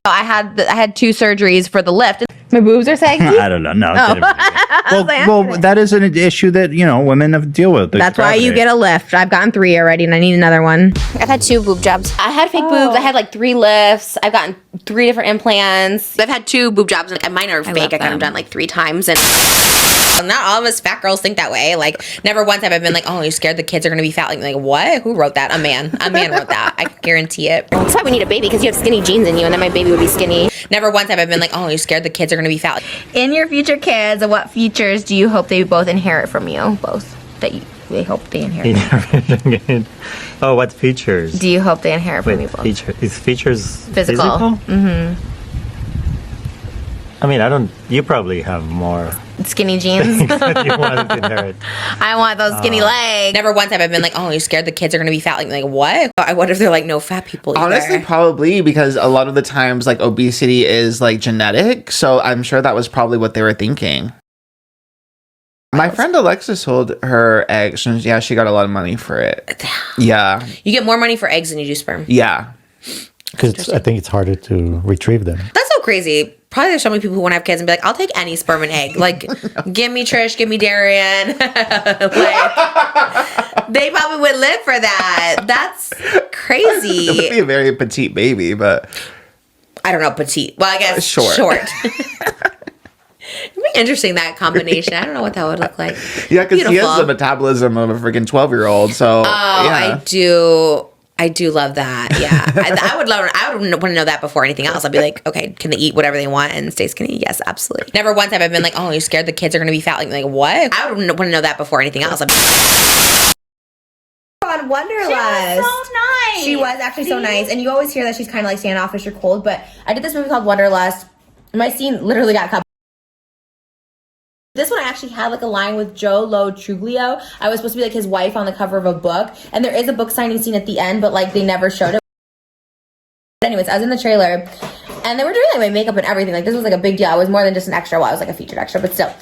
I had 2 surgeries for the lift. My boobs are saggy? I don't know. No. Well, that is an issue that, women have to deal with. That's why you get a lift. I've gotten 3 already, and I need another one. I've had 2 boob jobs. I had fake boobs. I had like 3 lifts. I've gotten 3 different implants. I've had 2 boob jobs. Like, mine are fake. I got them done like 3 times. And not all of us fat girls think that way. Like, never once have I been like, oh, you're scared the kids are going to be fat. Like, what? Who wrote that? A man. A man wrote that. I guarantee it. That's why we need a baby, because you have skinny jeans in you, and then my baby would be skinny. Never once have I been like, oh, you're scared the kids are going to be fat. In your future kids, what features do you hope they both inherit from you? Both. They hope they inherit. Oh, what features? Do you hope they inherit from you both? Is features physical? Mm-hmm. I mean, you probably have more skinny jeans. you want to inherit. I want those skinny legs. Never once have I been like, oh, you're scared the kids are going to be fat. Like, what? What if they're like no fat people either? Honestly, probably, because a lot of the times, like, obesity is like genetic. So I'm sure that was probably what they were thinking. My friend Alexa sold her eggs, and yeah, she got a lot of money for it. Yeah. You get more money for eggs than you do sperm. Yeah. Because I think it's harder to retrieve them. That's so crazy. Probably there's so many people who want to have kids and be like, I'll take any sperm and egg. Like, give me Trish, give me Darian. Like, they probably would live for that. That's crazy. It would be a very petite baby, but... I don't know, petite. Well, I guess short. It'd be interesting, that combination. I don't know what that would look like. Yeah, because he has the metabolism of a freaking 12-year-old, so... Oh, yeah. I do love that. Yeah. I would want to know that before anything else. I'd be like, okay, can they eat whatever they want and stay skinny? Yes, absolutely. Never once have I been like, oh, you're scared the kids are going to be fat. Like, what? I would want to know that before anything else. On Wonderlust. She was so nice. She was actually so nice. And you always hear that she's kind of like standoffish or cold, but I did this movie called Wonderlust. My scene literally got cut. This one I actually had like a line with Joe Lo Truglio. I was supposed to be like his wife on the cover of a book. And there is a book signing scene at the end, but like they never showed it. But anyways, I was in the trailer and they were doing like my makeup and everything. Like this was like a big deal. I was more than just an extra. Well, I was like a featured extra, but still.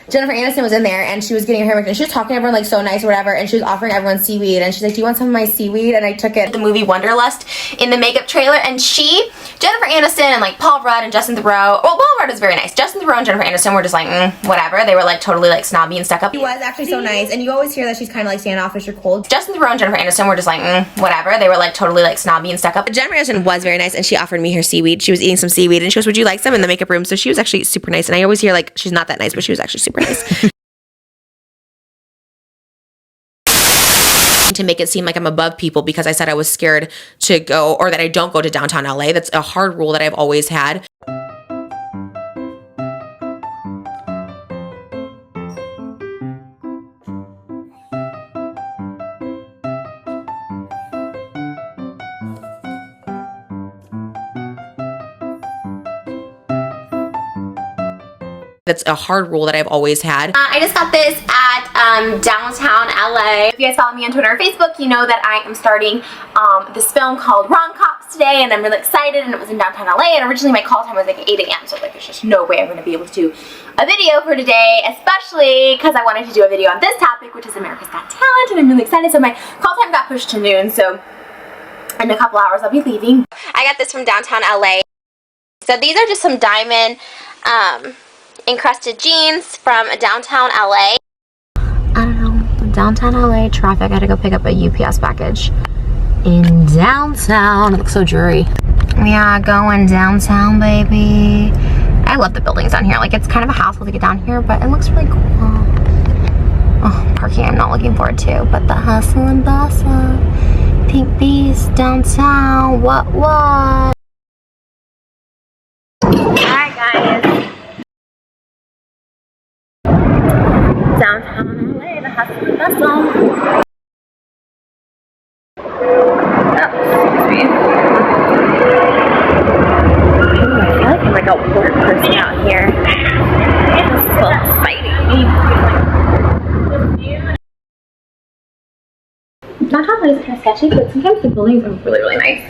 Jennifer Aniston was in there and she was getting her hair and she was talking to everyone like so nice or whatever, and she was offering everyone seaweed and she's like, do you want some of my seaweed? And I took it. The movie Wonderlust in the makeup trailer, and Jennifer Aniston and like Paul Rudd and Justin Theroux, well, Paul Rudd was very nice. Justin Theroux and Jennifer Aniston were just like, whatever. They were like totally like snobby and stuck up. She was actually so nice, and you always hear that she's kind of like standoffish or cold. Justin Theroux and Jennifer Aniston were just like, whatever. They were like totally like snobby and stuck up. Jennifer Aniston was very nice and she offered me her seaweed. She was eating some seaweed and she goes, would you like some, in the makeup room? So she was actually super nice, and I always hear like she's not that nice, but she was actually super nice. To make it seem like I'm above people because I said I was scared to go, or that I don't go to downtown LA. That's a hard rule that I've always had. That's a hard rule that I've always had. I just got this at downtown LA. If you guys follow me on Twitter or Facebook, you know that I am starting this film called Wrong Cops today, and I'm really excited, and it was in downtown LA, and originally my call time was like 8 a.m. so like there's just no way I'm going to be able to do a video for today, especially because I wanted to do a video on this topic, which is America's Got Talent, and I'm really excited. So my call time got pushed to noon, so in a couple hours I'll be leaving. I got this from downtown LA. So these are just some diamond encrusted jeans from downtown LA. I don't know, downtown LA traffic. I had to go pick up a UPS package in downtown. It looks so dreary. Yeah, going downtown, baby. I love the buildings down here. Like, it's kind of a hassle to get down here, but it looks really cool. Oh, parking I'm not looking forward to, but the hustle and bustle. Pink Beast, downtown, what? Alright, guys. Downtown LA, the hustle and bustle. Oh, excuse me. I feel like I'm like a work person out here. It's so exciting. Downtown LA is kind of sketchy, but sometimes the buildings are really, really nice.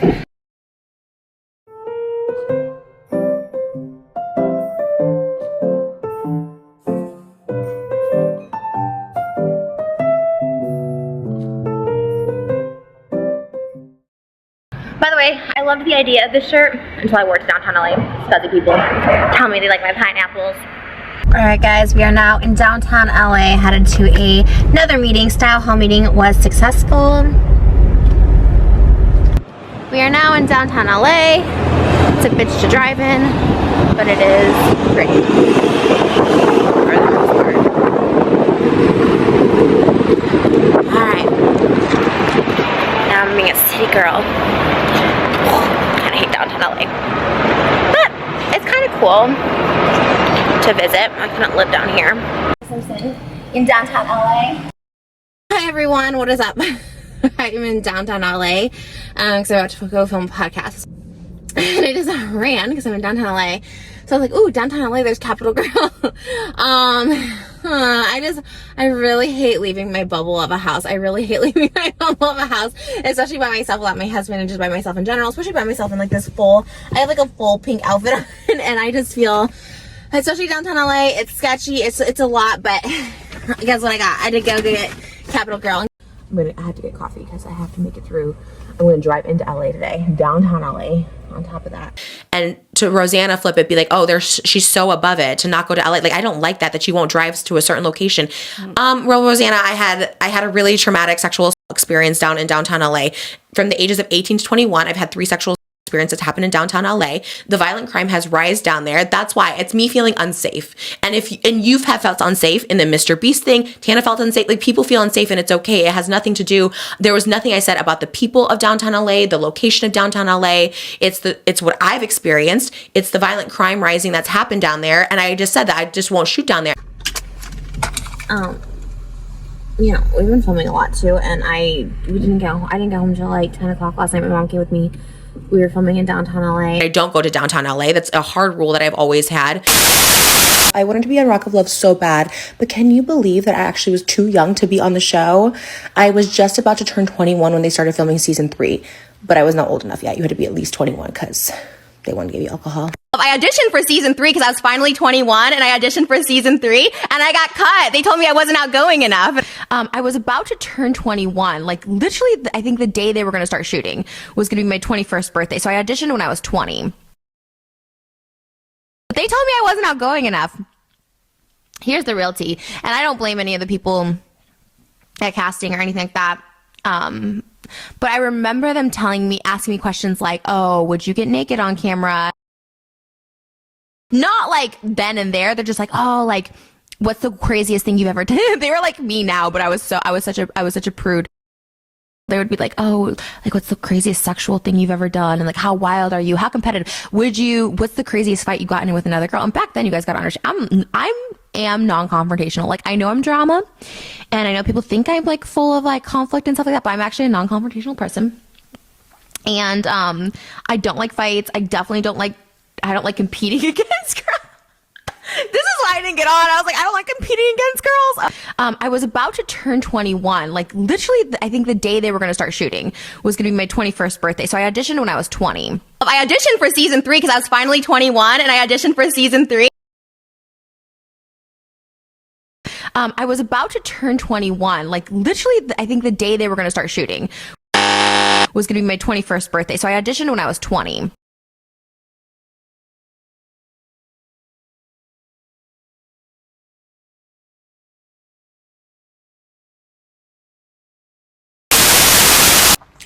By the way, Anyway, I loved the idea of this shirt until I wore it to downtown LA. Scuzzy people tell me they like my pineapples. Alright guys, we are now in downtown LA, headed to another meeting. Style Hall meeting was successful. We are now in downtown LA. It's a bitch to drive in, but it is pretty. Alright. Now I'm being a city girl. I hate downtown LA. But it's kind of cool to visit. I couldn't live down here. Simpson in downtown LA. Hi everyone, what is up? I'm in downtown LA because I'm about to go film a podcast. And I just ran because I'm in downtown LA. So I was like, ooh, downtown LA, there's Capitol Girl. I really hate leaving my bubble of a house. I really hate leaving my bubble of a house, especially by myself without my husband and just by myself in general, especially by myself in like this full, I have like a full pink outfit on and I just feel, especially downtown LA, it's sketchy, it's a lot, but guess what I got? I did go get Capitol Girl. I have to get coffee because I have to make it through. I'm going to drive into LA today, downtown LA, on top of that. And to Rosanna flip it, be like, oh, she's so above it to not go to LA. Like, I don't like that she won't drive to a certain location. Well, Rosanna, I had a really traumatic sexual experience down in downtown LA. From the ages of 18 to 21, I've had 3 sexual experiences happen in downtown LA. The violent crime has risen down there. That's why it's me feeling unsafe. And you've felt unsafe in the Mr. Beast thing, Tana felt unsafe. Like, people feel unsafe and it's okay. It has nothing to do. There was nothing I said about the people of downtown LA, the location of downtown LA. It's what I've experienced. It's the violent crime rising that's happened down there. And I just said that I just won't shoot down there. You know, we've been filming a lot too, and I didn't get home until like 10 o'clock last night. My mom came with me. We were filming in downtown LA. I don't go to downtown LA. That's a hard rule that I've always had. I wanted to be on Rock of Love so bad, but can you believe that I actually was too young to be on the show? I was just about to turn 21 when they started filming season 3, but I was not old enough yet. You had to be at least 21 because they wanted to give you alcohol. I auditioned for season 3 because I was finally 21, and I auditioned for season 3 and I got cut. They told me I wasn't outgoing enough. I was about to turn 21, like literally I think the day they were going to start shooting was going to be my 21st birthday. So I auditioned when I was 20. But they told me I wasn't outgoing enough. Here's the real tea. And I don't blame any of the people at casting or anything like that. But I remember them asking me questions like, oh, would you get naked on camera? Not like then and there. They're just like, oh, like, what's the craziest thing you've ever done? They were like me now, but I was such a prude. They would be like, oh, like, what's the craziest sexual thing you've ever done? And like, how wild are you? How competitive? What's the craziest fight you got in with another girl? And back then you guys got to understand, I am non-confrontational. Like, I know I'm drama and I know people think I'm like full of like conflict and stuff like that, but I'm actually a non-confrontational person. And, I don't like fights. I don't like competing against girls. This is why I didn't get on. I was like, I don't like competing against girls. I was about to turn 21, like literally I think the day they were going to start shooting was going to be my 21st birthday. So I auditioned when I was 20. I auditioned for season 3 because I was finally 21, and I auditioned for season 3. I was about to turn 21, like literally I think the day they were going to start shooting was going to be my 21st birthday. So I auditioned when I was 20.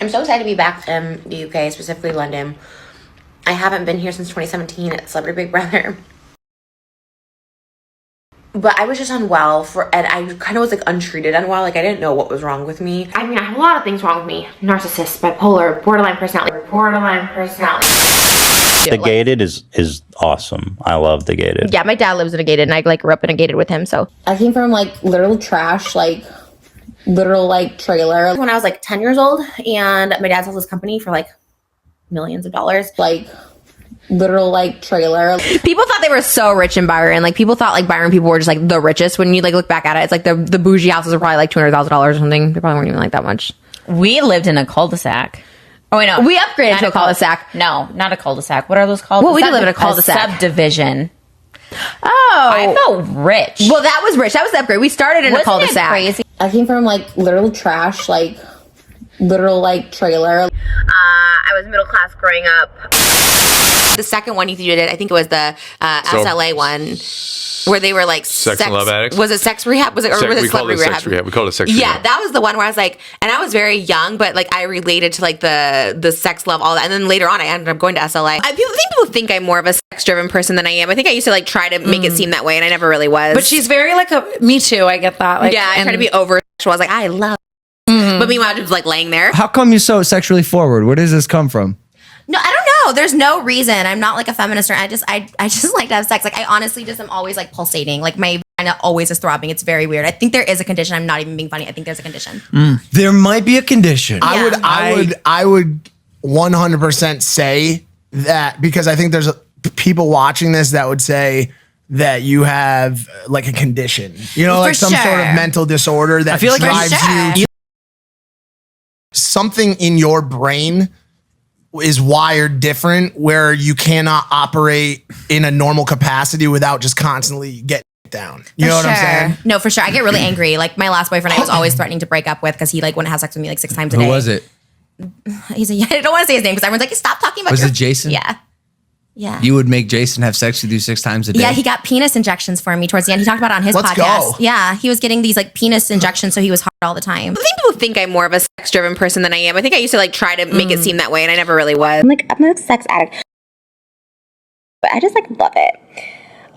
I'm so excited to be back in the UK, specifically London. I haven't been here since 2017 at Celebrity Big Brother. But I was just unwell and I kind of was like untreated unwell. Like, I didn't know what was wrong with me. I mean, I have a lot of things wrong with me. Narcissist, bipolar, borderline personality. The gated is awesome. I love the gated. Yeah, my dad lives in a gated, and I like grew up in a gated with him. So I came from like literal trash, like literal like trailer when I was like 10 years old, and my dad sells this company for like millions of dollars, like literal like trailer. People thought they were so rich in Byron. Like, people thought like Byron people were just like the richest. When you like look back at it, it's like the bougie houses are probably like $200,000 or something. They probably weren't even like that much. We lived in a cul-de-sac. Oh wait, no, we upgraded to a cul-de-sac. No, not a cul-de-sac. What are those called? Well, we did live in a cul-de-sac. Subdivision. Oh, I felt rich. Well, that was rich. That was the upgrade. We started in a cul-de-sac. Crazy? I came from like literal trash, like literal like trailer. I was middle class growing up. The second one you did, I think it was the SLA one, where they were like Sex and Love Addicts? Was it sex rehab? Was it We called it sex rehab. We called it sex rehab. Yeah, that was the one where I was like, and I was very young, but like I related to like the sex love, all that. And then later on, I ended up going to SLA. People think I'm more of a sex driven person than I am. I think I used to like try to make it seem that way, and I never really was. But she's very like me too. I get that. Like, yeah, I try to be over sexual. I was like, I love. But meanwhile, I was like laying there. How come you're so sexually forward? Where does this come from? No, I don't know. There's no reason. I'm not like a feminist or I just like to have sex. Like I honestly just am always like pulsating. Like my vagina always is throbbing. It's very weird. I think there is a condition. I'm not even being funny. I think there's a condition. There might be a condition. I would 100% say that, because I think there's people watching this that would say that you have like a condition, you know, like some sort of mental disorder that feel like drives you. Something in your brain is wired different where you cannot operate in a normal capacity without just constantly getting down. You know what I'm saying? No, for sure. I get really angry. Like my last boyfriend, I was always threatening to break up with because he like wouldn't have sex with me like 6 times a day. Who was it? He's a, I don't want to say his name because everyone's like, stop talking about. Was it Jason? Yeah. Yeah. You would make Jason have sex with you 6 times a day? Yeah, he got penis injections for me towards the end. He talked about it on his Let's podcast. go. Yeah, he was getting these like penis injections, so he was hard all the time. I think people think I'm more of a sex-driven person than I am. I think I used to like try to make it seem that way, and I never really was. I'm a sex addict, but I just like love it.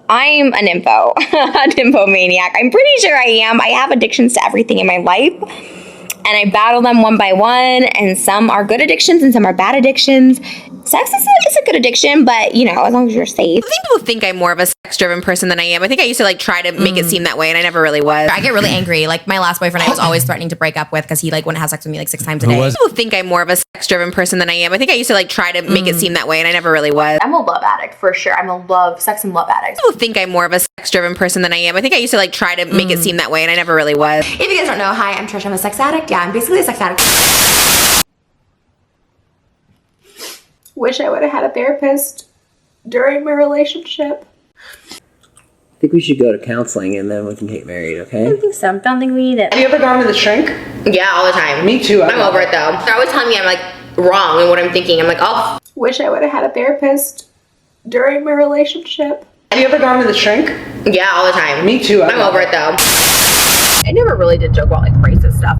I'm a nympho, a nymphomaniac. I'm pretty sure I am. I have addictions to everything in my life, and I battle them one by one, and some are good addictions and some are bad addictions. Sex is a good addiction, but you know, as long as you're safe. I think people think I'm more of a sex-driven person than I am. I think I used to like try to make it seem that way, and I never really was. I get really angry. Like my last boyfriend, I was always threatening to break up with because he like wouldn't have sex with me like 6 times a day. People think I'm more of a sex-driven person than I am. I think I used to like try to make it seem that way, and I never really was. I'm a love addict for sure. I'm a sex and love addict. People think I'm more of a sex-driven person than I am. I think I used to like try to make it seem that way, and I never really was. If you guys don't know, hi, I'm Trish. I'm a sex addict. Yeah, I'm basically a sex addict. Wish I would have had a therapist during my relationship. I think we should go to counseling and then we can get married, okay? I don't think so. I don't think we need it. Have you ever gone to the shrink? Yeah, all the time. Me too. I'm over it though. They're always telling me I'm like wrong in what I'm thinking. I'm like, oh. Wish I would have had a therapist during my relationship. Have you ever gone to the shrink? Yeah, all the time. Me too. I'm over it though. I never really did joke about like racist stuff.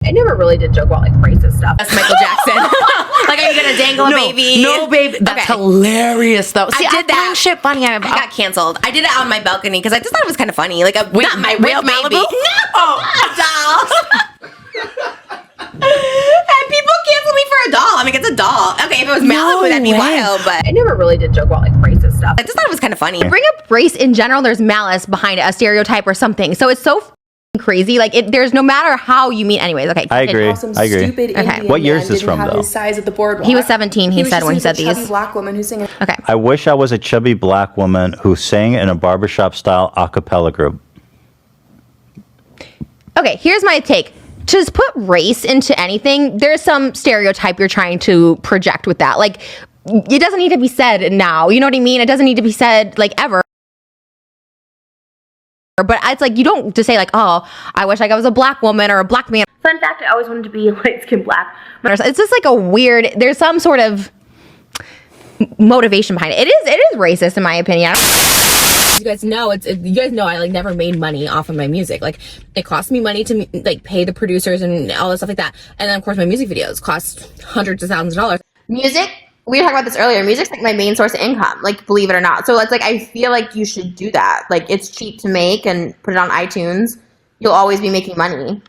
I never really did joke about like racist stuff. That's Michael Jackson. Like, are you gonna dangle a baby? No, baby. That's hilarious, though. See, I did that. find shit funny. I got canceled. I did it on my balcony because I just thought it was kind of funny. Like, not my with real Malibu? baby. No, a doll. And people canceled me for a doll. I'm like, it's a doll. Okay, if it was Malibu, that'd be wild. But I never really did joke about like racist stuff. I just thought it was kind of funny. Bring up race in general, there's malice behind it, a stereotype or something. So it's so crazy. Like there's no matter how you mean. Anyways, okay. I agree. I agree. Okay. What year is this from, though? His size at the boardwalk. He was 17. He said when he said these. Black woman who's singing. Okay. I wish I was a chubby black woman who sang in a barbershop-style a cappella group. Okay. Here's my take. To just put race into anything, there's some stereotype you're trying to project with that. Like, it doesn't need to be said now. You know what I mean? It doesn't need to be said like ever. But it's like, you don't just say like, oh, I wish like I was a black woman or a black man. Fun fact, I always wanted to be light-skinned black. It's just like a weird, there's some sort of motivation behind it. It is racist in my opinion. You guys know you guys know I like never made money off of my music. Like it cost me money to like pay the producers and all this stuff like that. And then of course my music videos cost hundreds of thousands of dollars. Music, we were talking about this earlier. Music's like my main source of income, like believe it or not. So it's like I feel like you should do that. Like it's cheap to make and put it on iTunes. You'll always be making money.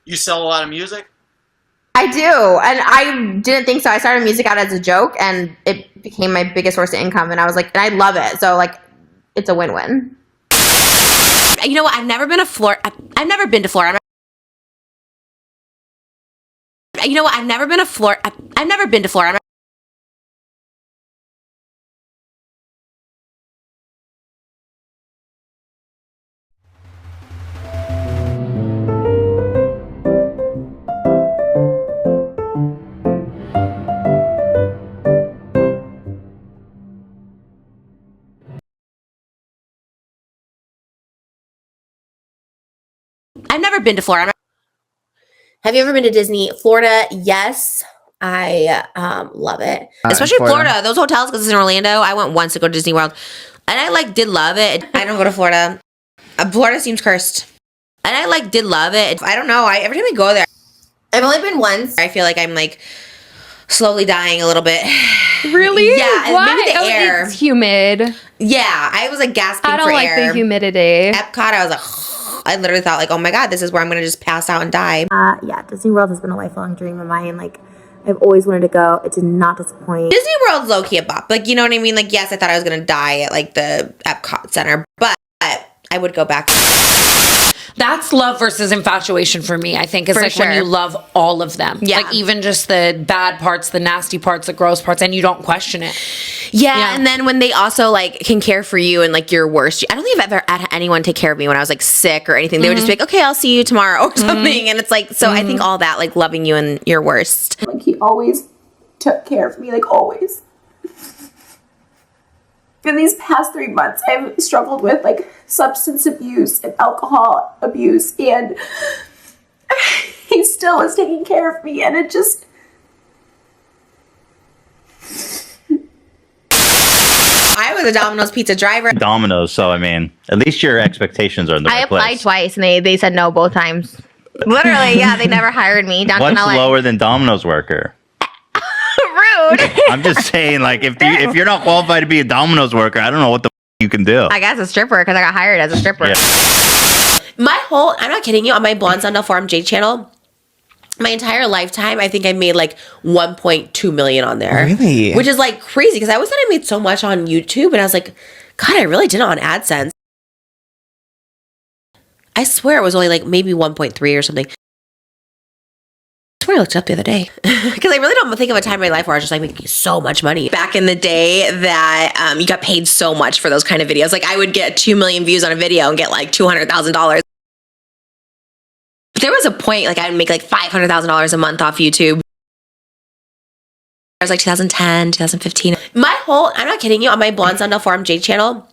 You sell a lot of music? I do, and I didn't think so. I started music out as a joke, and it became my biggest source of income. And I was like, and I love it. So like, it's a win-win. You know what? I've never been to Florida. I've never been to Florida. You know what? I've never been to Florida. I've never been to Florida. I've never been to Florida. Have you ever been to Disney? Florida, yes. I love it. Especially Florida. Those hotels, because it's in Orlando. I went once to go to Disney World. And I did love it. I don't go to Florida. Florida seems cursed. And I did love it. I don't know. Every time I go there, I've only been once. I feel like I'm slowly dying a little bit. Really? Yeah. Why? Maybe the air. It's humid. Yeah. I was gasping for air. I don't like the humidity. Epcot, I was I literally thought oh my God, this is where I'm going to just pass out and die. Yeah, Disney World has been a lifelong dream of mine. I've always wanted to go. It did not disappoint. Disney World's low-key a bop. You know what I mean? Yes, I thought I was going to die at the Epcot Center, but I would go back. That's love versus infatuation for me, I think. It's when you love all of them. Yeah. Even just the bad parts, the nasty parts, the gross parts, and you don't question it. Yeah, and then when they also can care for you and your worst. I don't think I've ever had anyone take care of me when I was sick or anything. They would just be okay, I'll see you tomorrow or something. And it's so I think all that loving you in your worst. He always took care of me, always. In these past 3 months, I've struggled with substance abuse and alcohol abuse, and he still is taking care of me, and it just... I was a Domino's pizza driver. Domino's, so I mean, at least your expectations are in the right place. I applied twice, and they said no both times. Literally, yeah, they never hired me. What's lower than Domino's worker? Rude. I'm just saying, if you're not qualified to be a Domino's worker, I don't know what the you can do. I guess a stripper, because I got hired as a stripper. Yeah. I'm not kidding you, on my Blonde Sandal Farm J channel, my entire lifetime, I think I made 1.2 million on there. Really? Which is crazy, because I always thought I made so much on YouTube, and I was God, I really did it on AdSense. I swear it was only maybe 1.3 or something. I swear I looked it up the other day. Because I really don't think of a time in my life where I was just making so much money. Back in the day that you got paid so much for those kind of videos. I would get 2 million views on a video and get $200,000. There was a point I would make $500,000 a month off YouTube. It was 2010, 2015. I'm not kidding you, on my Blonde Sandal Farm J channel,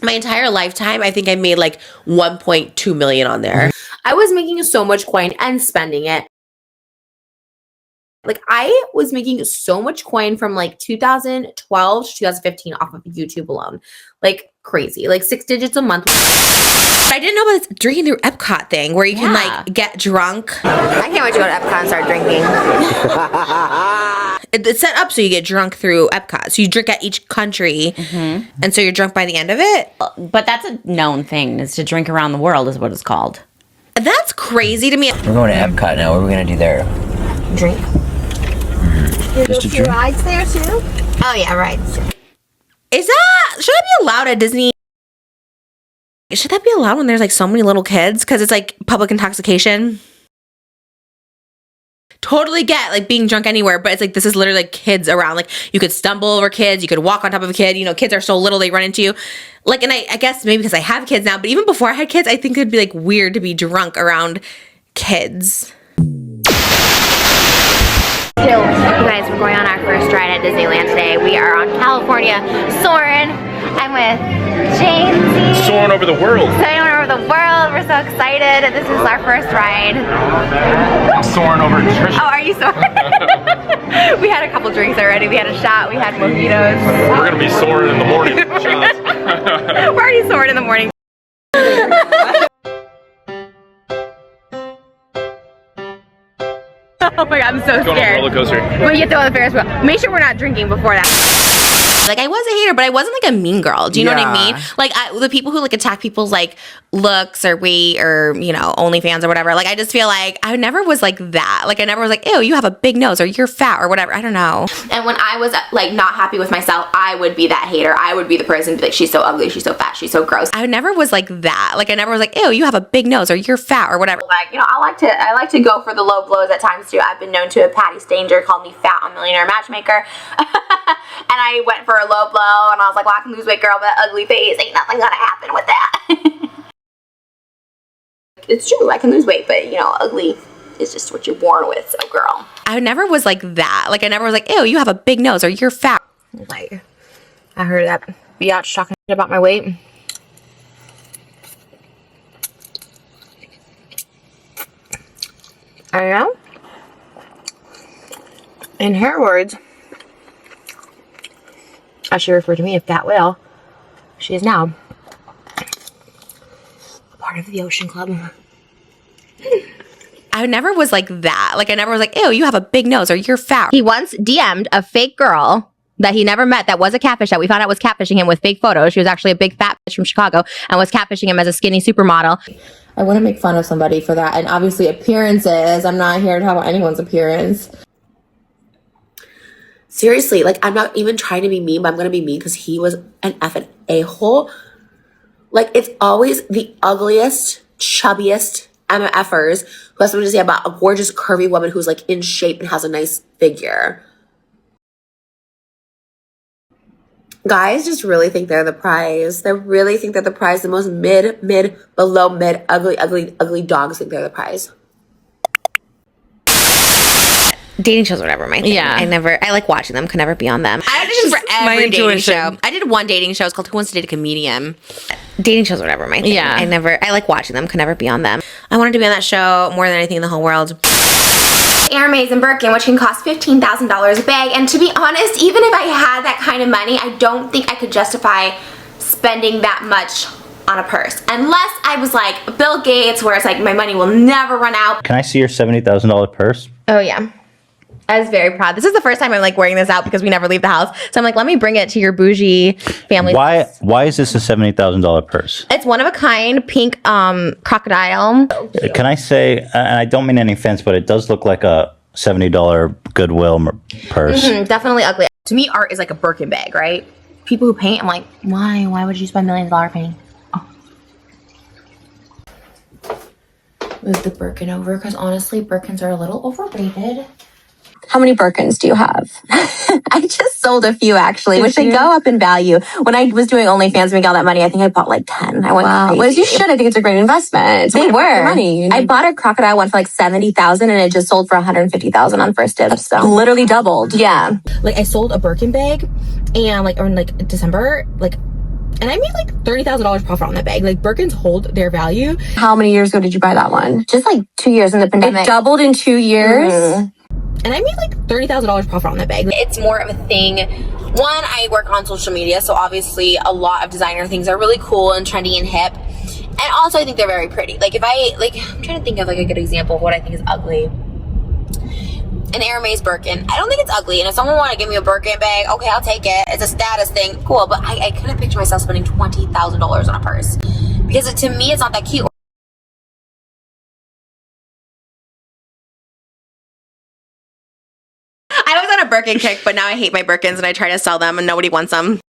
my entire lifetime, I think I made 1.2 million on there. I was making so much coin and spending it. I was making so much coin from 2012 to 2015 off of YouTube alone. Crazy. 6 digits a month. I didn't know about this drinking through Epcot thing where you can get drunk. I can't wait to go to Epcot and start drinking. It's set up so you get drunk through Epcot. So you drink at each country. And so you're drunk by the end of it. But that's a known thing, is to drink around the world is what it's called. That's crazy to me. We're going to Epcot now. What are we going to do there? Drink. Just a drink? Rides there too? Oh yeah, rides. Should that be allowed at Disney? Should that be allowed when there's so many little kids? Because it's public intoxication. Totally get being drunk anywhere, but it's this is literally kids around. You could stumble over kids, you could walk on top of a kid. Kids are so little they run into you. And I guess maybe because I have kids now, but even before I had kids, I think it'd be weird to be drunk around kids. You guys, we're going on our first ride at Disneyland today. We are on California, soaring. I'm with Jamesy. Soaring over the world. Soaring over the world. We're so excited. This is our first ride. I'm soaring over Trish. Oh, are you soaring? We had a couple drinks already. We had a shot. We had mojitos. We're going to be soaring in the morning. We're already soaring in the morning. Oh my God, I'm so Going scared. on a roller coaster. We get to go on the Ferris wheel. Make sure we're not drinking before that. I was a hater, but I wasn't a mean girl. Do you know what I mean? The people who attack people's looks or weight or OnlyFans or whatever. I just feel I never was that. I never was ew, you have a big nose or you're fat or whatever. I don't know. And when I was not happy with myself, I would be that hater. I would be the person to be she's so ugly, she's so fat, she's so gross. I never was that. I never was ew, you have a big nose or you're fat or whatever. I like to go for the low blows at times too. I've been known to have Patty Stanger called me fat on Millionaire Matchmaker. And I went for a low blow and I was well, I can lose weight, girl, but that ugly face, ain't nothing gonna happen with that. It's true, I can lose weight, but ugly is just what you're born with, so girl. I never was that. I never was ew, you have a big nose or you're fat. I heard that biatch talking about my weight. I know. In her words, as she referred to me, if that will, she is now part of the Ocean Club. I never was like that. Like, I never was like, ew, you have a big nose or you're fat. He once DM'd a fake girl that he never met that was a catfish that we found out was catfishing him with fake photos. She was actually a big fat bitch from Chicago and was catfishing him as a skinny supermodel. I wouldn't make fun of somebody for that. And obviously appearances. I'm not here to talk about anyone's appearance. Seriously, like, I'm not even trying to be mean, but I'm going to be mean because he was an effing a-hole. Like, it's always the ugliest, chubbiest MFers who has something to say about a gorgeous, curvy woman who's, like, in shape and has a nice figure. Guys just really think they're the prize. They really think they're the prize. The most below mid, ugly dogs think they're the prize. Dating shows, whatever, my thing. Yeah. I like watching them, could never be on them. I auditioned for every dating show. I did one dating show. It's called Who Wants to Date a Comedian? Dating shows, whatever, my thing. Yeah. I like watching them, could never be on them. I wanted to be on that show more than anything in the whole world. Hermes and Birkin, which can cost $15,000 a bag. And to be honest, even if I had that kind of money, I don't think I could justify spending that much on a purse. Unless I was like Bill Gates, where it's like my money will never run out. Can I see your $70,000 purse? Oh, yeah. I was very proud. This is the first time I'm like wearing this out because we never leave the house. So I'm like, let me bring it to your bougie family. Why is this a $70,000 purse? It's one of a kind, pink crocodile. Can I say, and I don't mean any offense, but it does look like a $70 Goodwill purse. Definitely ugly. To me, art is like a Birkin bag, right? People who paint, I'm like, why? Why would you spend millions of dollars painting? Oh. Move the Birkin over because honestly, Birkins are a little overrated. How many Birkins do you have? I just sold a few actually, which they go up in value. When I was doing OnlyFans, making all that money, I think I bought like 10. I went crazy. Well, you should. I think it's a great investment. They were. Money. I bought a crocodile one for like 70,000 and it just sold for 150,000 on first dibs. So literally doubled. Yeah. Like I sold a Birkin bag and like in like December, like, and I made like $30,000 profit on that bag. Like Birkins hold their value. How many years ago did you buy that one? Just like 2 years in the pandemic. It doubled in 2 years. Mm-hmm. And I made like $30,000 profit on that bag. It's more of a thing. One, I work on social media, so obviously a lot of designer things are really cool and trendy and hip. And also I think they're very pretty. Like if I, like, I'm trying to think of like a good example of what I think is ugly. An Hermes Birkin. I don't think it's ugly. And if someone want to give me a Birkin bag, okay, I'll take it. It's a status thing. Cool. But I couldn't picture myself spending $20,000 on a purse. Because to me, it's not that cute. I was on a Birkin kick, but now I hate my Birkins and I try to sell them and nobody wants them.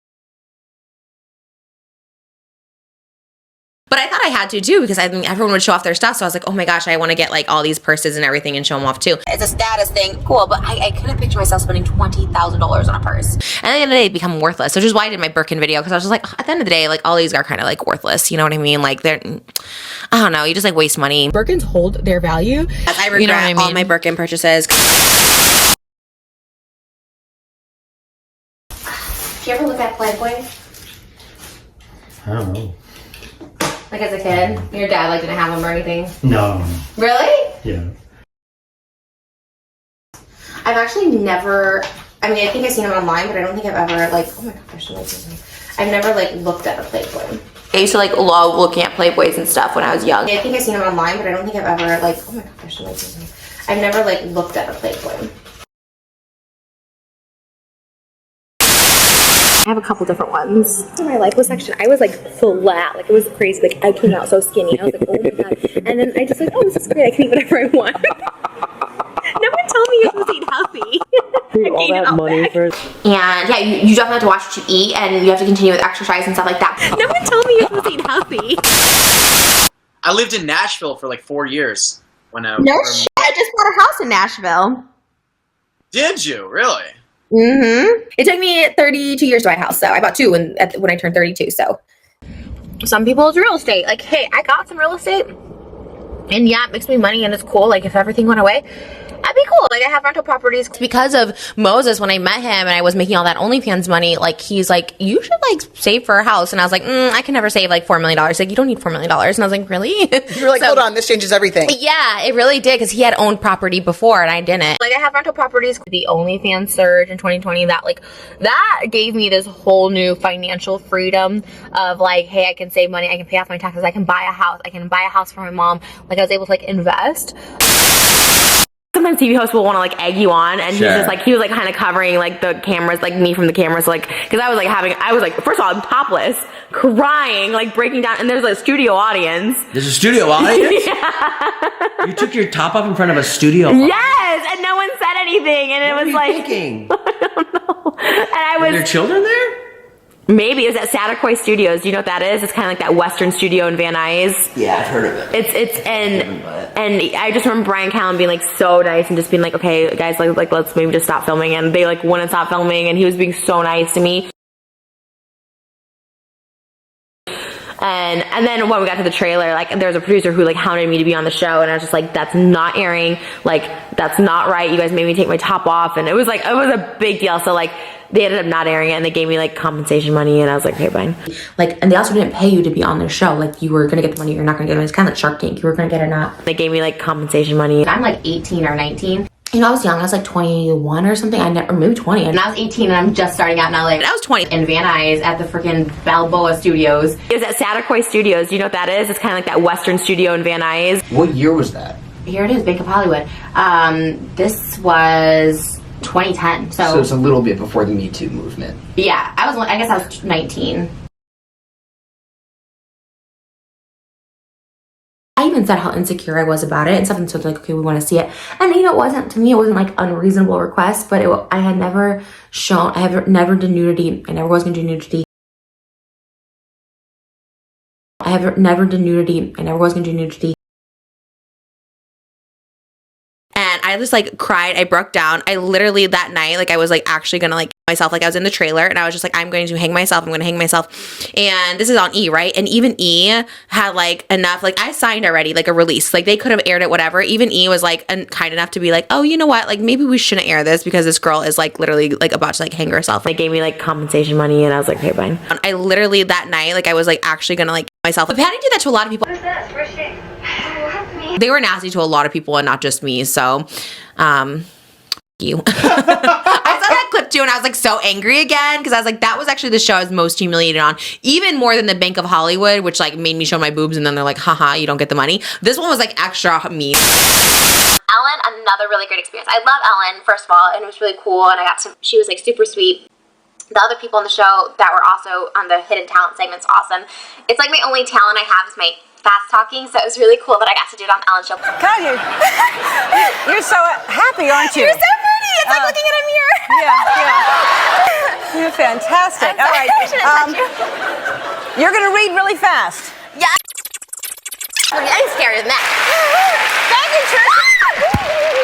But I thought I had to too because I mean everyone would show off their stuff. So I was like, oh my gosh, I want to get like all these purses and everything and show them off too. It's a status thing. Cool. But I couldn't picture myself spending $20,000 on a purse. And at the end of the day, it become worthless. Which is why I did my Birkin video because I was just like, at the end of the day, like all these are kind of like worthless. You know what I mean? Like they're, I don't know. You just like waste money. Birkins hold their value. As I regret all my Birkin purchases. Did you ever look at Playboy? I don't know. Like as a kid? Your dad like didn't have them or anything? No. Really? Yeah. I've actually never, I mean I think I've seen them online, but I don't think I've ever like, oh my gosh, I've never like looked at a Playboy. I used to like love looking at Playboys and stuff when I was young. I think I've seen them online, but I don't think I've ever like, oh my gosh, I've never like looked at a Playboy. I have a couple different ones. In my lipo section, I was like flat, like it was crazy. Like I came out so skinny. I was like, oh my god. And then I just like, oh, this is great. I can eat whatever I want. No one told me you're supposed to eat healthy. All that money first. And yeah, you definitely have to watch what you eat and you have to continue with exercise and stuff like that. No one told me you're supposed to eat healthy. I lived in Nashville for like 4 years. When I I just bought a house in Nashville. Did you? Really? Mm-hmm. It took me 32 years to buy a house, so I bought two when I turned 32, so. Some people it's real estate. Like, hey, I got some real estate, and yeah, it makes me money and it's cool, like if everything went away. I'd be cool. Like, I have rental properties. Because of Moses, when I met him and I was making all that OnlyFans money, like, he's like, you should, like, save for a house. And I was like, I can never save, like, $4 million. Like, you don't need $4 million. And I was like, really? You were like, hold on, this changes everything. Yeah, it really did, because he had owned property before and I didn't. Like, I have rental properties. The OnlyFans surge in 2020, that gave me this whole new financial freedom of, like, hey, I can save money, I can pay off my taxes, I can buy a house for my mom. Like, I was able to, like, invest. Sometimes TV hosts will want to, like, egg you on, and he was like kind of covering, like, the cameras, like, me from the cameras, like, because I was like, first of all, I'm topless, crying, like, breaking down, and there's a studio audience. There's a studio audience? Yeah. You took your top off in front of a studio audience? Yes, and no one said anything, and What it was were you like, thinking? I don't know, and I was. Were there children there? Maybe. It was at Satakoy Studios. Do you know what that is? It's kind of like that Western studio in Van Nuys. Yeah, I've heard of it. And I just remember Brian Callen being like so nice and just being like, okay, guys, like let's maybe just stop filming. And they like wouldn't stop filming, and he was being so nice to me. And then when we got to the trailer, like, there was a producer who like hounded me to be on the show, and I was just like, that's not airing, like, that's not right, you guys made me take my top off, and it was a big deal. So like, they ended up not airing it, and they gave me like compensation money, and I was like, okay, fine. Like, and they also didn't pay you to be on their show. Like, you were gonna get the money, you're not gonna get it. It's kind of like Shark Tank, you were gonna get it or not. They gave me like compensation money. I'm like 18 or 19. You know, I was young. I was like 21 or something. Or maybe 20. And I was 18 and I'm just starting out in LA. And I was 20 in Van Nuys at the freaking Balboa Studios. It was at Satakoy Studios. Do you know what that is? It's kind of like that Western studio in Van Nuys. What year was that? Here it is, Bank of Hollywood. This was 2010. So it's a little bit before the Me Too movement. Yeah, I guess I was 19. I even said how insecure I was about it and stuff, and so it's like, okay, we want to see it. And you know, it wasn't like unreasonable request, but I had never never done nudity. I never was gonna do nudity. I have never done nudity. I never was gonna do nudity. And I just like cried. I broke down. I literally that night, like I was like actually gonna like myself, like I was in the trailer and I was just like, I'm going to hang myself. And this is on E, right? And even E had like enough, like I signed already, like a release, like they could have aired it, whatever. Even E was like kind enough to be like, oh, you know what? Like maybe we shouldn't air this because this girl is like literally like about to like hang herself. They gave me like compensation money and I was like, okay, fine. And I literally that night, like I was like actually gonna like myself. But Patty did that to a lot of people. What is this? Where's she? They were nasty to a lot of people and not just me. So, you. I saw that clip too and I was like so angry again because I was like, that was actually the show I was most humiliated on, even more than the Bank of Hollywood, which like made me show my boobs and then they're like, haha, you don't get the money. This one was like extra mean. Ellen, another really great experience. I love Ellen, first of all, and it was really cool, and she was like super sweet. The other people on the show that were also on the hidden talent segment's awesome. It's like my only talent I have is my fast talking, so it was really cool that I got to do it on Ellen's show. Kanye, you're so happy, aren't you? You're so pretty. It's like looking in a mirror. Yeah. You're fantastic. All right. You're going to read really fast. Yeah. I'm scared of that. Thank you, Trish.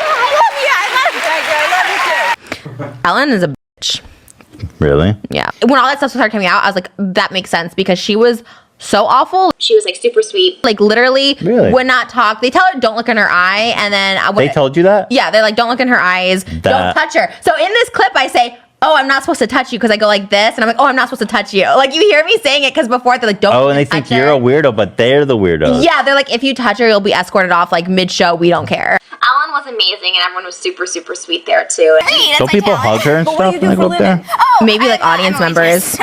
I love you. I love you. Thank you. I love you too. Ellen is a bitch. Really? Yeah. When all that stuff started coming out, I was like, that makes sense because she was so awful. She was like super sweet. Like literally Really? would not talk. They tell her don't look in her eye and then They told you that? Yeah, they're like don't look in her eyes. Don't touch her. So in this clip I say, oh, I'm not supposed to touch you because I go like this and I'm like, oh, I'm not supposed to touch you. Like you hear me saying it because before they're like don't Oh, and they think you're a weirdo, but they're the weirdos. Yeah, they're like if you touch her you'll be escorted off like mid-show, we don't care. Ellen was amazing and everyone was super, super sweet there too. Hey, Don't people hug her and stuff when they go up there? Maybe like audience members.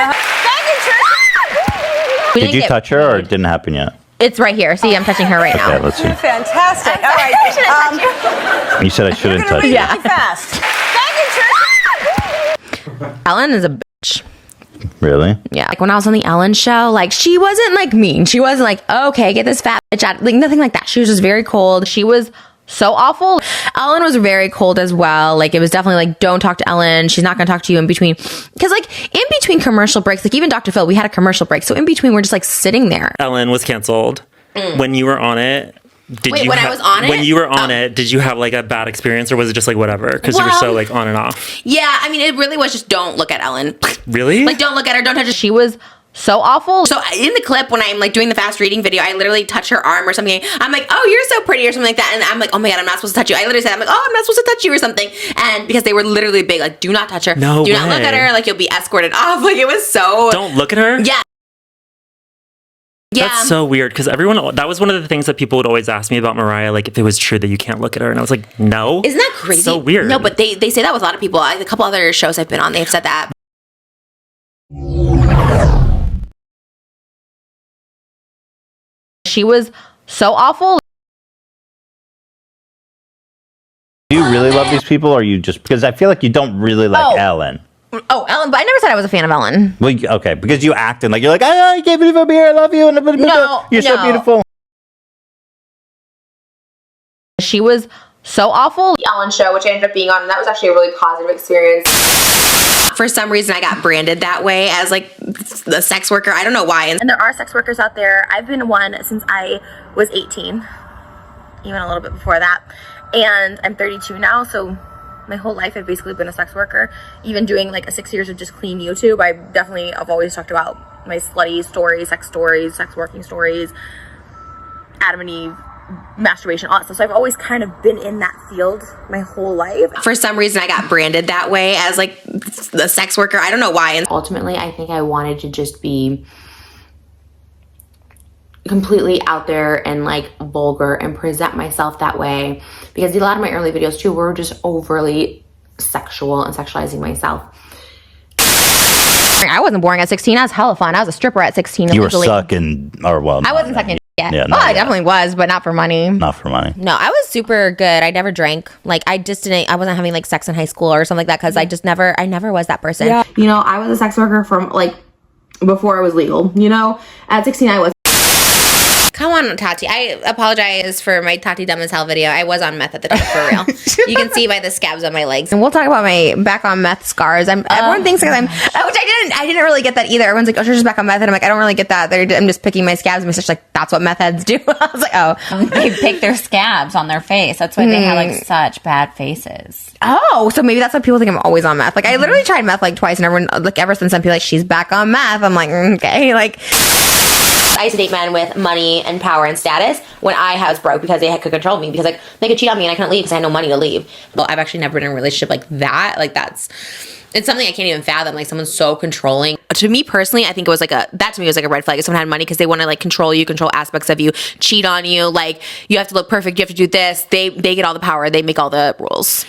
Did you touch her or it didn't happen yet? It's right here. See, I'm touching her right now. Okay, let's see. Fantastic. All right. You said I shouldn't touch you. Really fast. Ellen is a bitch. Really? Yeah. Like when I was on the Ellen show, like she wasn't like mean. She wasn't like, okay, get this fat bitch out. Like nothing like that. She was just very cold. She was so awful. Ellen was very cold as well. Like it was definitely like, don't talk to Ellen. She's not going to talk to you in between. Because like in between commercial breaks, like even Dr. Phil, we had a commercial break. So in between, we're just like sitting there. Ellen was canceled. When you were on it, I was on it? When you were on it, did you have like a bad experience or was it just like whatever? Because you were so like on and off. Yeah. I mean, it really was just don't look at Ellen. Really? Like don't look at her. Don't touch her. She was so awful. So in the clip, when I'm like doing the fast reading video, I literally touch her arm or something. I'm like, oh, you're so pretty or something like that. And I'm like, oh my God, I'm not supposed to touch you. I literally said, I'm like, oh, I'm not supposed to touch you or something. And because they were literally big, like, do not touch her. No do not look way. at her. Like, you'll be escorted off. Like, it was so. Don't look at her? Yeah. Yeah. That's so weird because that was one of the things that people would always ask me about Mariah, like if it was true that you can't look at her. And I was like, no. Isn't that crazy? So weird. No, but they say that with a lot of people. A couple other shows I've been on, they've said that. She was so awful. Do you really love these people, or you just because I feel like you don't really like Ellen? Oh, Ellen, but I never said I was a fan of Ellen. Well, okay, because you acted like you're like, I can't believe I'm here, I love you, and you're so beautiful. She was so awful. The Ellen show, which I ended up being on, and that was actually a really positive experience. For some reason, I got branded that way as like the sex worker. I don't know why. And there are sex workers out there. I've been one since I was 18, even a little bit before that. And I'm 32 now, so my whole life I've basically been a sex worker. Even doing like 6 years of just clean YouTube, I've always talked about my slutty stories, sex working stories, Adam and Eve, masturbation, all that stuff. So I've always kind of been in that field my whole life. For some reason, I got branded that way as like the sex worker. I don't know why. And ultimately, I think I wanted to just be completely out there and like vulgar and present myself that way, because a lot of my early videos too were just overly sexual and sexualizing myself. I wasn't boring at 16. I was hella fun. I was a stripper at 16. You were sucking, or well, I wasn't sucking yet. Yeah, I definitely was, but not for money. Not for money. No, I was super good. I never drank. Like, I wasn't having like sex in high school or something like that, because I never was that person. Yeah. You know, I was a sex worker from like before it was legal. You know, at 16 I was. Come on, Tati. I apologize for my Tati Dumb as Hell video. I was on meth at the time, for real. You can see by the scabs on my legs. And we'll talk about my back on meth scars. Everyone thinks that which I didn't really get that either. Everyone's like, oh, she's just back on meth. And I'm like, I don't really get that. I'm just picking my scabs. And my sister's like, that's what meth heads do. I was like, oh. They pick their scabs on their face. That's why they have like such bad faces. Oh, so maybe that's why people think I'm always on meth. Like, I literally tried meth like twice, and everyone, like, ever since then, people are like, she's back on meth. I'm like, okay, like. I used to date men with money and power and status when I was broke, because they could control me, because like they could cheat on me and I couldn't leave because I had no money to leave. Well, I've actually never been in a relationship like that. Like, it's something I can't even fathom. Like, someone's so controlling. To me personally, I think it was like that to me was like a red flag. If someone had money because they want to like control you, control aspects of you, cheat on you. Like, you have to look perfect. You have to do this. They get all the power. They make all the rules.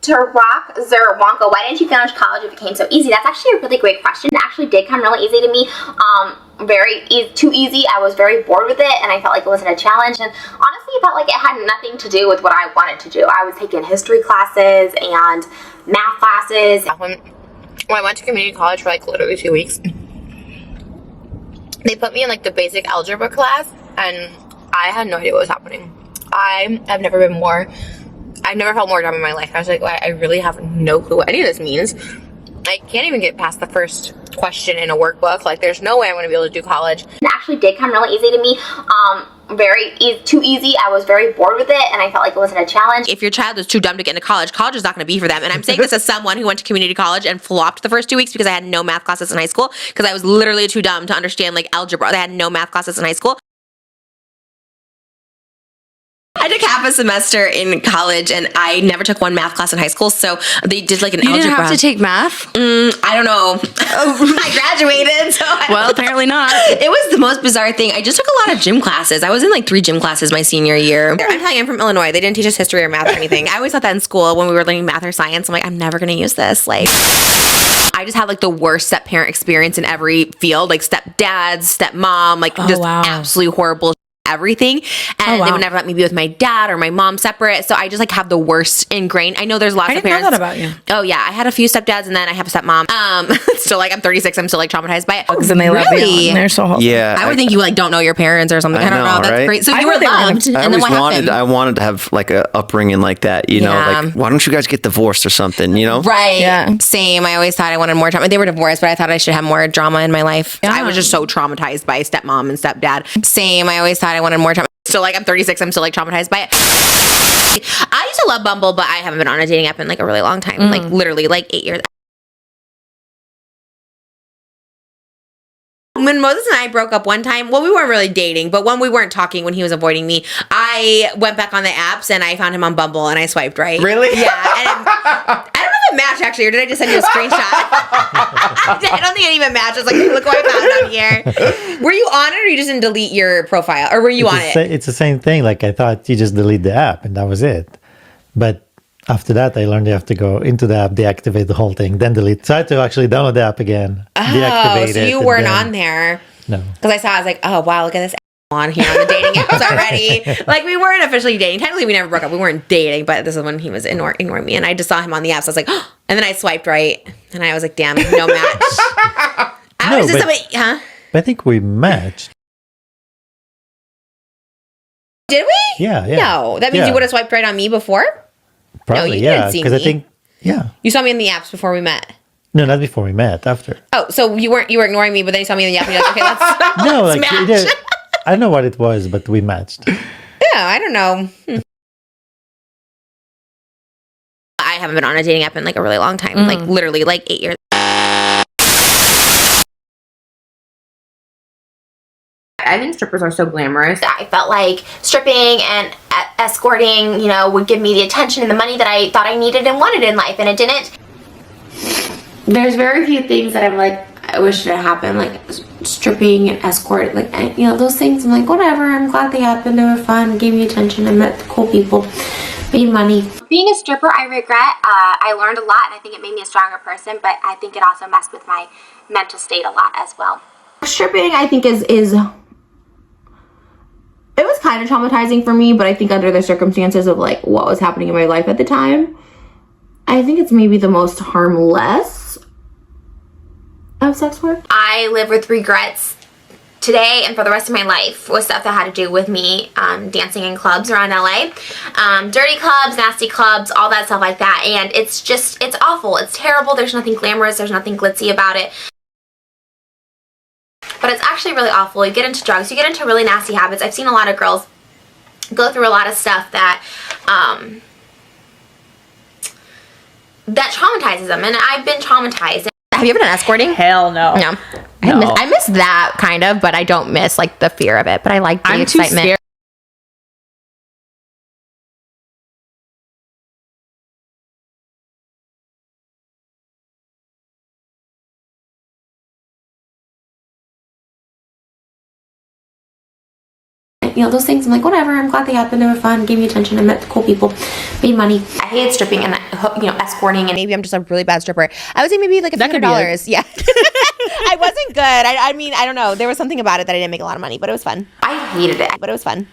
To rock Zerwanka, why didn't you finish college if it came so easy? That's actually a really great question. It actually did come really easy to me. Too easy. I was very bored with it, and I felt like it wasn't a challenge. And honestly, it felt like it had nothing to do with what I wanted to do. I was taking history classes and math classes. When I went to community college for like literally 2 weeks, they put me in like the basic algebra class, and I had no idea what was happening. I've never felt more dumb in my life. I was like, I really have no clue what any of this means. I can't even get past the first question in a workbook. Like, there's no way I'm going to be able to do college. It actually did come really easy to me. Too easy. I was very bored with it, and I felt like it wasn't a challenge. If your child is too dumb to get into college is not going to be for them. And I'm saying this as someone who went to community college and flopped the first 2 weeks because I had no math classes in high school, because I was literally too dumb to understand like algebra. I had no math classes in high school. I took half a semester in college, and I never took one math class in high school, so they did like an algebra. You didn't have to take math? I don't know. I graduated, so well, apparently not. It was the most bizarre thing. I just took a lot of gym classes. I was in like 3 gym classes my senior year. I'm telling you, I'm from Illinois. They didn't teach us history or math or anything. I always thought that in school when we were learning math or science. I'm like, I'm never going to use this. Like, I just had like the worst step-parent experience in every field, like stepdad, stepmom, like absolutely horrible everything. And they would never let me be with my dad or my mom separate. So I just like have the worst ingrained. I know there's lots of parents. I didn't know that about you. Oh yeah. I had a few stepdads, and then I have a stepmom. Still like, I'm 36. I'm still like traumatized by it. And they love you. And they're so helpful. Yeah. I would think you like don't know your parents or something. I don't know. That's right? great. So you were loved. And then what happened? I wanted to have like a upbringing like that, you know, like, why don't you guys get divorced or something, you know? Right. Yeah. Same. I always thought I wanted more drama. They were divorced, but I thought I should have more drama in my life. Yeah. I was just so traumatized by stepmom and stepdad. Same. I always thought I wanted more drama. Still like, I'm 36. I'm still like traumatized by it. I used to love Bumble, but I haven't been on a dating app in like a really long time. Like literally like 8 years. When Moses and I broke up one time, well, we weren't really dating, but when we weren't talking, when he was avoiding me, I went back on the apps and I found him on Bumble and I swiped right. Really? Yeah. And I don't know if it matched actually, or did I just send you a screenshot? I don't think it even matched. I was like, hey, look what I found on here. Were you on it or you just didn't delete your profile? Or were you on it? It's the same thing. Like I thought you just delete the app and that was it. But after that, I learned you have to go into the app, deactivate the whole thing, then delete. So I had to actually download the app again, deactivate it. So you weren't on there. No. Because I was like, oh, wow, look at this on here on the dating apps already. Like, we weren't officially dating. Technically, we never broke up. We weren't dating, but this is when he was ignoring me. And I just saw him on the apps. I was like, oh, and then I swiped right. And I was like, damn, no match. Huh? I think we matched. Did we? Yeah. No. That means you would have swiped right on me before? Probably, no, you yeah. didn't see me. Because I think, yeah. You saw me in the apps before we met. No, not before we met, after. Oh, so you were ignoring me, but then you saw me in the app and you're like, okay, let's No, let's like, match. I don't know what it was, but we matched. Yeah, I don't know. I haven't been on a dating app in like a really long time. Like literally like 8 years. I think strippers are so glamorous. I felt like stripping and escorting, you know, would give me the attention and the money that I thought I needed and wanted in life, and it didn't. There's very few things that I'm like, I wish it had happened, like stripping and escort, like, you know, those things. I'm like, whatever, I'm glad they happened. They were fun, gave me attention, I met cool people, made money. Being a stripper, I regret. I learned a lot, and I think it made me a stronger person, but I think it also messed with my mental state a lot as well. Stripping, I think, is it was kind of traumatizing for me, but I think under the circumstances of like what was happening in my life at the time, I think it's maybe the most harmless of sex work. I live with regrets today and for the rest of my life with stuff that had to do with me dancing in clubs around LA. Dirty clubs, nasty clubs, all that stuff like that. And it's awful. It's terrible. There's nothing glamorous. There's nothing glitzy about it. But it's actually really awful. You get into drugs, you get into really nasty habits. I've seen a lot of girls go through a lot of stuff that that traumatizes them, and I've been traumatized. Have you ever done escorting? Hell no. No. I miss that kind of, but I don't miss like the fear of it. But I like the excitement. Too scared. You know, those things, I'm like, whatever, I'm glad they happened. They were fun, gave me attention, I met cool people, made money. I hated stripping and escorting, and Maybe I'm just a really bad stripper. I would say maybe like $100. Yeah. I wasn't good. I mean, I don't know. There was something about it that I didn't make a lot of money, but it was fun. I hated it. But it was fun.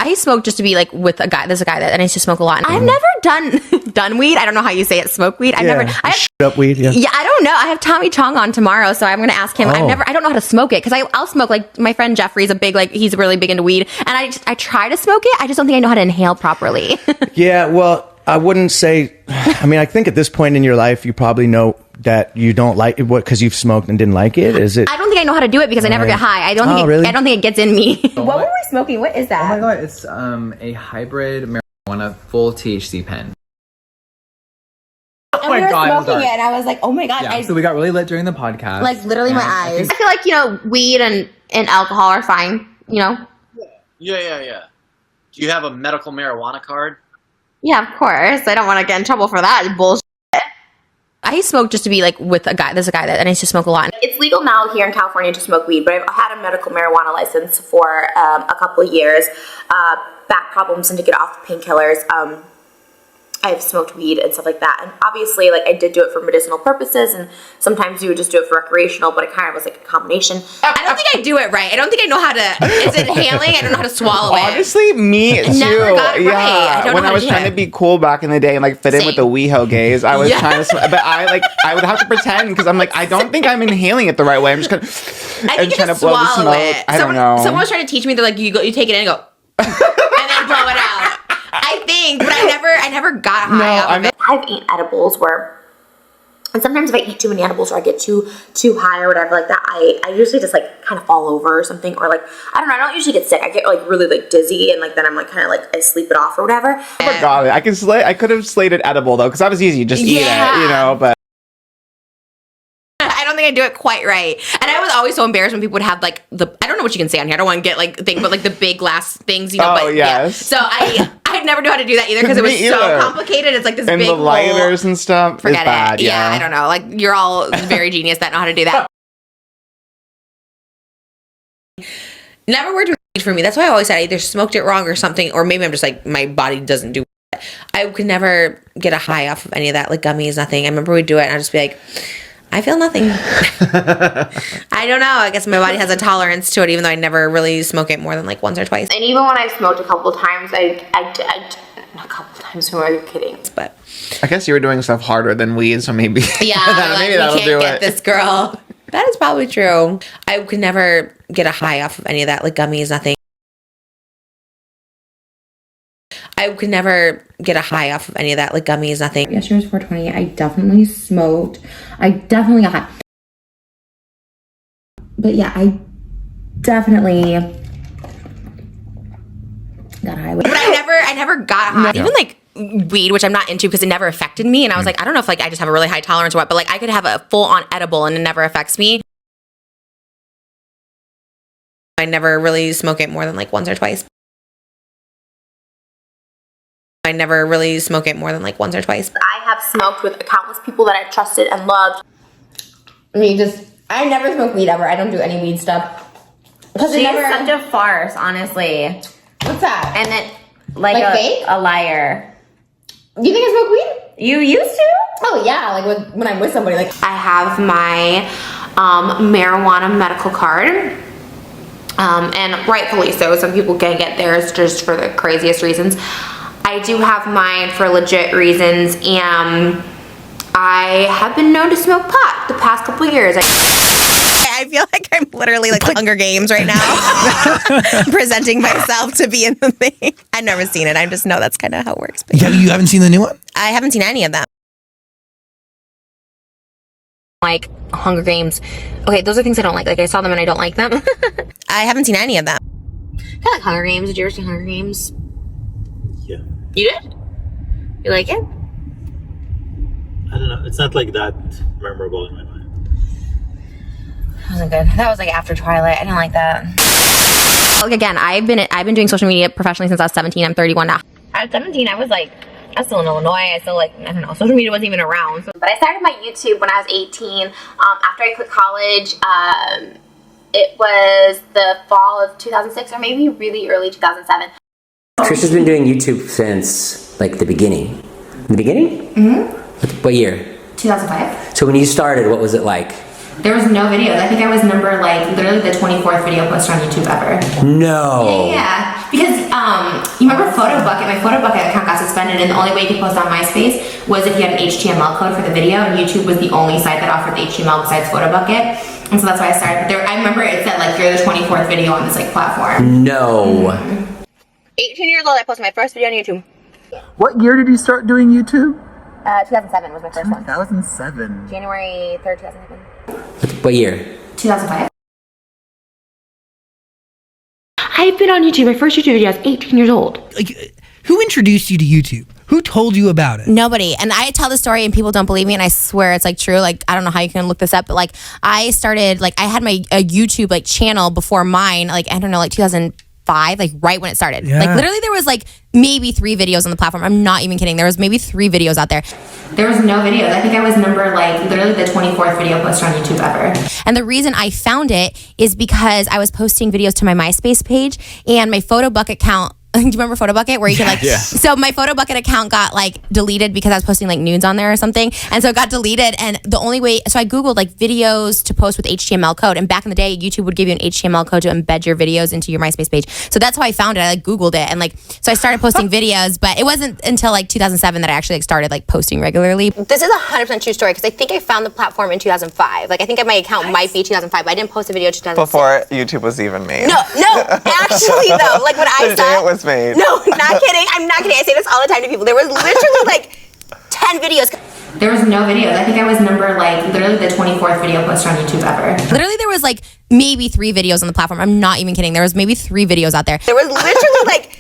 I smoke just to be like with a guy. There's a guy that I used to smoke a lot. I've never done weed. I don't know how you say it. Smoke weed. I've never. Up weed, yeah. Yeah, I don't know. I have Tommy Chong on tomorrow, so I'm gonna ask him. I don't know how to smoke it because I'll smoke like my friend Jeffrey's he's really big into weed, and I try to smoke it. I just don't think I know how to inhale properly. Yeah, well, I wouldn't say. I mean, I think at this point in your life, you probably know that you don't like it because you've smoked and didn't like it. Is it? I don't think I know how to do it because I never get high. I don't think. Really? I don't think it gets in me. What were we smoking? What is that? Oh my god, it's a hybrid marijuana full THC pen. And we were smoking it, and I was like, "Oh my god!" Yeah, so we got really lit during the podcast. Like literally, my eyes. I feel like weed and alcohol are fine. Yeah. Do you have a medical marijuana card? Yeah, of course. I don't want to get in trouble for that bullshit. I smoke just to be like with a guy. There's a guy that I used to smoke a lot. It's legal now here in California to smoke weed, but I've had a medical marijuana license for a couple of years. Back problems and to get off painkillers. I've smoked weed and stuff like that. And obviously, like, I did do it for medicinal purposes, and sometimes you would just do it for recreational, but it kind of was like a combination. I don't think I do it right. I don't think I know how to, is it inhaling? I don't know how to swallow it. Honestly, me too. Never got it right. Yeah, when I was trying to be cool back in the day and like fit in with the WeHo gays, I was trying to, but I would have to pretend because I'm like, I don't think I'm inhaling it the right way. I'm just gonna, I think you just swallow it. I don't know. Someone was trying to teach me that like you take it in and go, and then blow it out. I think, but I never got high off of it. I've eaten edibles where, and sometimes if I eat too many edibles or I get too high or whatever like that, I usually just like kind of fall over or something, or like, I don't know, I don't usually get sick. I get like really like dizzy, and like then I'm like kind of like I sleep it off or whatever. I forgot it. I could have slated edible though, because that was easy, just eat it, you know, but. I don't think I do it quite right. And I was always so embarrassed when people would have like I don't know what you can say on here. I don't want to get like things, but like the big glass things, you know. Oh, but yes. So I never knew how to do that either because it was so complicated. It's like this and big the lighters and stuff. Forget is bad, it. Yeah, I don't know. Like you're all very genius that know how to do that. Never worked with weed for me. That's why I always said I either smoked it wrong or something, or maybe I'm just like my body doesn't do it. I could never get a high off of any of that, like gummies, nothing. I remember we'd do it and I'd just be like, I feel nothing. I don't know. I guess my body has a tolerance to it, even though I never really smoke it more than like once or twice. And even when I've smoked a couple of times, I a couple of times, who are you kidding? But I guess you were doing stuff harder than weed, so maybe yeah, maybe like, that'll we can't do get it. this girl. That is probably true. I could never get a high off of any of that, like gummies, nothing. I could never get a high off of any of that, like gummies, nothing. Yesterday was 420. I definitely smoked. I definitely got high. But yeah, I definitely got high. But I never got high. Even like weed, which I'm not into because it never affected me. And I was like, I don't know if like I just have a really high tolerance or what, but like I could have a full on edible and it never affects me. I never really smoke it more than like once or twice. I never really smoke it more than like once or twice. I have smoked with countless people that I trusted and loved. I never smoke weed ever. I don't do any weed stuff. She's such a farce, honestly. What's that? And then, like fake? a liar. You think I smoke weed? You used to? Oh yeah, like when I'm with somebody. Like I have my marijuana medical card. And rightfully so. Some people can get theirs just for the craziest reasons. I do have mine for legit reasons, and I have been known to smoke pot the past couple years. I feel like I'm literally like the Hunger Games right now, presenting myself to be in the thing. I've never seen it. I just know that's kind of how it works. But You haven't seen the new one? I haven't seen any of them. Like Hunger Games. Okay, those are things I don't like. Like I saw them and I don't like them. I haven't seen any of them. I like Hunger Games. Did you ever see Hunger Games? Yeah. You did? You like it? I don't know. It's not like that memorable in my mind. That wasn't good. That was like after Twilight. I didn't like that. Like again, I've been doing social media professionally since I was 17. I'm 31 now. At 17, I was still in Illinois. I don't know. Social media wasn't even around. But I started my YouTube when I was 18. After I quit college, it was the fall of 2006 or maybe really early 2007. Trish has been doing YouTube since like the beginning. The beginning? Mm-hmm. What year? 2005. So when you started, what was it like? There was no videos. I think I was literally the 24th video posted on YouTube ever. No. Yeah. Because you remember PhotoBucket? My PhotoBucket account got suspended, and the only way you could post on MySpace was if you had an HTML code for the video, and YouTube was the only site that offered the HTML besides PhotoBucket. And so that's why I started. But I remember it said like you're the 24th video on this like platform. No. 18 years old, I posted my first video on YouTube. What year did you start doing YouTube? 2007 was my first one. 2007. January 3rd, 2007. What year? 2005. I've been on YouTube. My first YouTube video, I was 18 years old. Like, who introduced you to YouTube? Who told you about it? Nobody. And I tell the story and people don't believe me, and I swear it's like true. Like I don't know how you can look this up, but like I started like I had a YouTube like channel before mine, like I don't know, like 2005, like right when it started. Yeah. Like literally there was like maybe 3 videos on the platform. I'm not even kidding. There was maybe 3 videos out there. There was no videos. I think I was literally the 24th video posted on YouTube ever. And the reason I found it is because I was posting videos to my MySpace page, and my PhotoBucket account. Do you remember PhotoBucket where you could like, Yeah. So my PhotoBucket account got like deleted because I was posting like nudes on there or something. And so it got deleted, and the only way, so I Googled like videos to post with HTML code. And back in the day, YouTube would give you an HTML code to embed your videos into your MySpace page. So that's how I found it. I like Googled it, and like, so I started posting videos, but it wasn't until like 2007 that I actually like started like posting regularly. This is a 100% true story because I think I found the platform in 2005. Like I think my account might be 2005, but I didn't post a video in 2006. Before YouTube was even made. No, actually though, like when I The saw day it was made. No, not kidding. I'm not kidding. I say this all the time to people. There was literally like 10 videos. There was no videos. I think I was literally the 24th video posted on YouTube ever. Literally there was like maybe 3 videos on the platform. I'm not even kidding. There was maybe 3 videos out there. There was literally like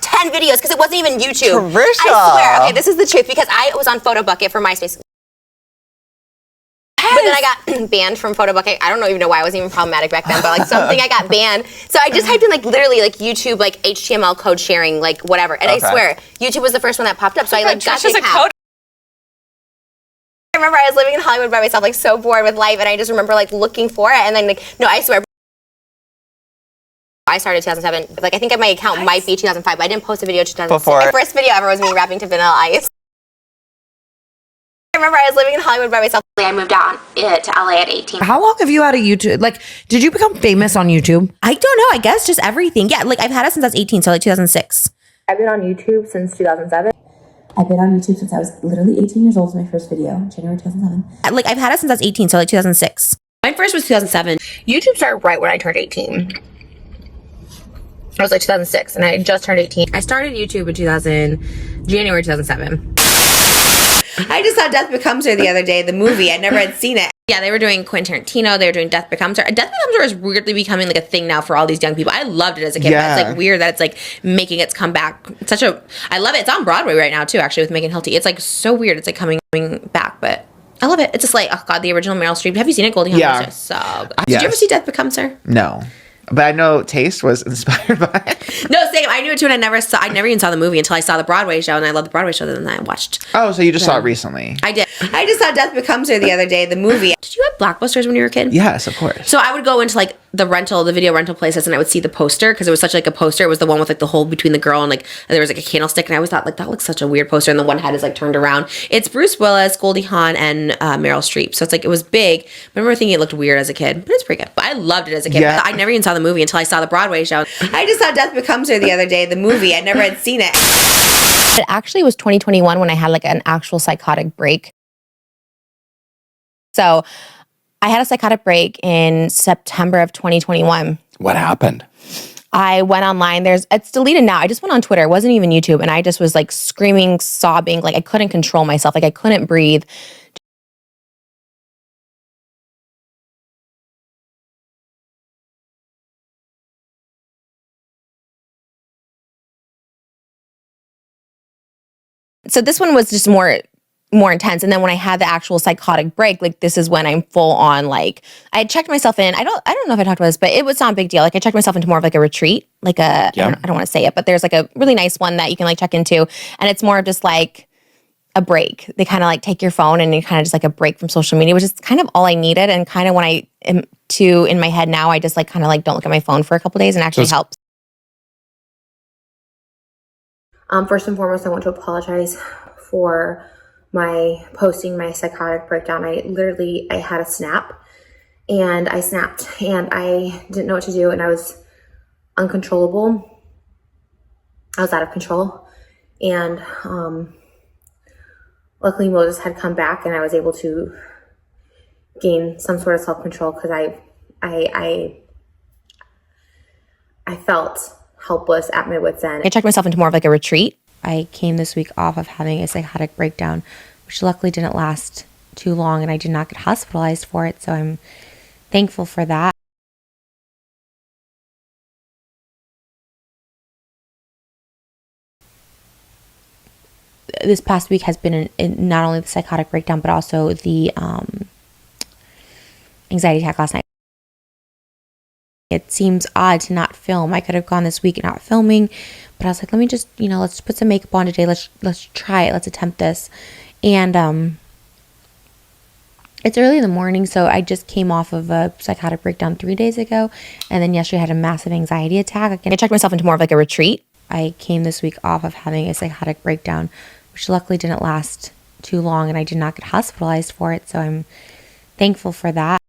10 videos because it wasn't even YouTube. Trisha. I swear. Okay, this is the truth because I was on PhotoBucket for MySpace. But then I got banned from photo booking. I don't even know why I wasn't even problematic back then, but like something I got banned. So I just typed in like literally like YouTube, like HTML code sharing, like whatever. And I swear, YouTube was the first one that popped up. So I like got the account. I remember I was living in Hollywood by myself, like so bored with life, and I just remember like looking for it, and then like, no, I swear. I started 2007. Like I think my account might be 2005, but I didn't post a video 2006. My first video ever was me rapping to Vanilla Ice. I remember I was living in Hollywood by myself. I moved out to LA at 18. How long have you had a YouTube? Like, did you become famous on YouTube? I don't know. I guess just everything. Yeah, like I've had it since I was 18, so like 2006. I've been on YouTube since 2007. I've been on YouTube since I was literally 18 years old. Was my first video, January 2007. Like I've had it since I was 18, so like 2006. My first was 2007. YouTube started right when I turned 18. I was like 2006, and I just turned 18. I started YouTube in January 2007. I just saw Death Becomes Her the other day, the movie. I never had seen it. Yeah, they were doing Quentin Tarantino. They were doing Death Becomes Her. Death Becomes Her is weirdly becoming like a thing now for all these young people. I loved it as a kid. Yeah. But it's like weird that it's like making its comeback. I love it. It's on Broadway right now too, actually, with Megan Hilty. It's like so weird. It's like coming back, but I love it. It's just like, oh god, the original Meryl Streep. Have you seen it? Goldie Hawn? Yeah. So good. Did you ever see Death Becomes Her? No. But I know Taste was inspired by it. No, same. I knew it too, and I never even saw the movie until I saw the Broadway show, and I loved the Broadway show. Then I watched. Oh, so you just saw it recently? I did. I just saw Death Becomes Her the other day, the movie. Did you have Blockbusters when you were a kid? Yes, of course. So I would go into like the video rental places, and I would see the poster because it was such like a poster. It was the one with like the hole between the girl and like there was like a candlestick, and I always thought like that looks such a weird poster, and the one head is like turned around. It's Bruce Willis, Goldie Hawn, and Meryl Streep. So it's like it was big. I remember thinking it looked weird as a kid, but it's pretty good. But I loved it as a kid. Yeah. I never even saw the movie until I saw the Broadway show. I just saw Death Becomes Her the other day, the movie. I never had seen it. It actually was 2021 when I had like an actual psychotic break. So I had a psychotic break in September of 2021. What happened? I went online. It's deleted now. I just went on Twitter. It wasn't even YouTube. And I just was like screaming, sobbing. Like I couldn't control myself. Like I couldn't breathe. So this one was just more intense. And then when I had the actual psychotic break, like this is when I'm full on like I had checked myself in. I don't know if I talked about this, but it was not a big deal. Like I checked myself into more of like a retreat, like I don't want to say it, but there's like a really nice one that you can like check into, and it's more of just like a break. They kind of like take your phone and you kind of just like a break from social media, which is kind of all I needed. And kind of when I am in my head now, I just like kind of like don't look at my phone for a couple days, and actually helps. First and foremost, I want to apologize for my posting my psychotic breakdown. I had a snap, and I snapped, and I didn't know what to do, and I was uncontrollable. I was out of control, and luckily Moses had come back, and I was able to gain some sort of self-control because I felt helpless at my wit's end. I checked myself into more of like a retreat. I came this week off of having a psychotic breakdown, which luckily didn't last too long, and I did not get hospitalized for it, so I'm thankful for that. This past week has been in not only the psychotic breakdown, but also the anxiety attack last night. It seems odd to not film. I could have gone this week not filming, but I was like, let me just, let's put some makeup on today. Let's try it. Let's attempt this. And it's early in the morning, so I just came off of a psychotic breakdown 3 days ago, and then yesterday I had a massive anxiety attack. I checked myself into more of like a retreat. I came this week off of having a psychotic breakdown, which luckily didn't last too long, and I did not get hospitalized for it, so I'm thankful for that.